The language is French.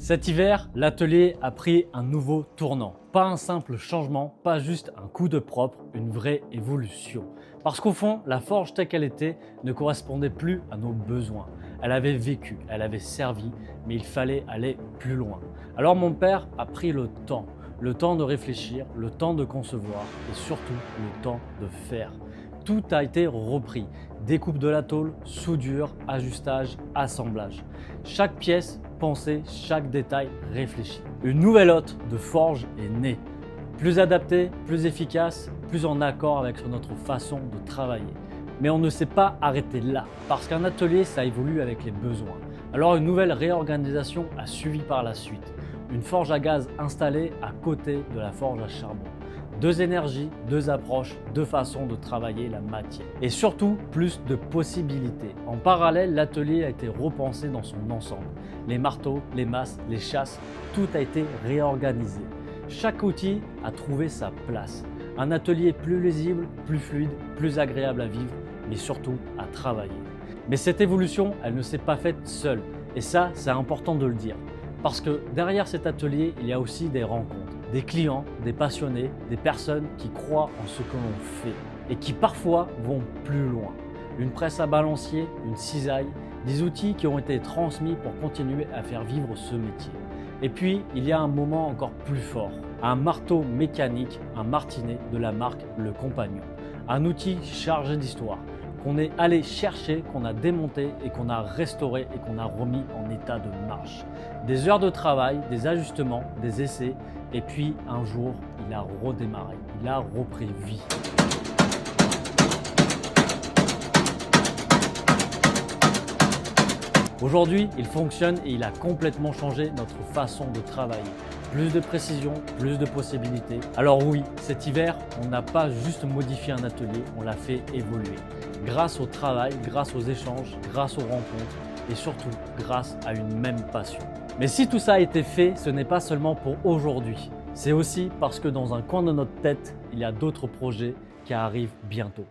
Cet hiver, l'atelier a pris un nouveau tournant. Pas un simple changement, pas juste un coup de propre, une vraie évolution. Parce qu'au fond, la forge telle qu'elle était ne correspondait plus à nos besoins. Elle avait vécu, elle avait servi, mais il fallait aller plus loin. Alors mon père a pris le temps de réfléchir, le temps de concevoir et surtout le temps de faire. Tout a été repris. Découpe de la tôle, soudure, ajustage, assemblage. Chaque pièce pensée, chaque détail réfléchi. Une nouvelle hôte de forge est née. Plus adaptée, plus efficace, plus en accord avec notre façon de travailler. Mais on ne s'est pas arrêté là, parce qu'un atelier, ça évolue avec les besoins. Alors une nouvelle réorganisation a suivi par la suite. Une forge à gaz installée à côté de la forge à charbon. Deux énergies, deux approches, deux façons de travailler la matière. Et surtout, plus de possibilités. En parallèle, l'atelier a été repensé dans son ensemble. Les marteaux, les masses, les chasses, tout a été réorganisé. Chaque outil a trouvé sa place. Un atelier plus lisible, plus fluide, plus agréable à vivre, mais surtout à travailler. Mais cette évolution, elle ne s'est pas faite seule. Et ça, c'est important de le dire. Parce que derrière cet atelier, il y a aussi des rencontres, des clients, des passionnés, des personnes qui croient en ce que l'on fait et qui parfois vont plus loin. Une presse à balancier, une cisaille, des outils qui ont été transmis pour continuer à faire vivre ce métier. Et puis, il y a un moment encore plus fort, un marteau mécanique, un martinet de la marque Le Compagnon. Un outil chargé d'histoire, qu'on est allé chercher, qu'on a démonté et qu'on a restauré et qu'on a remis en état de marche. Des heures de travail, des ajustements, des essais et puis un jour, il a redémarré, il a repris vie. Aujourd'hui, il fonctionne et il a complètement changé notre façon de travailler. Plus de précision, plus de possibilités. Alors oui, cet hiver, on n'a pas juste modifié un atelier, on l'a fait évoluer. Grâce au travail, grâce aux échanges, grâce aux rencontres et surtout grâce à une même passion. Mais si tout ça a été fait, ce n'est pas seulement pour aujourd'hui. C'est aussi parce que dans un coin de notre tête, il y a d'autres projets qui arrivent bientôt.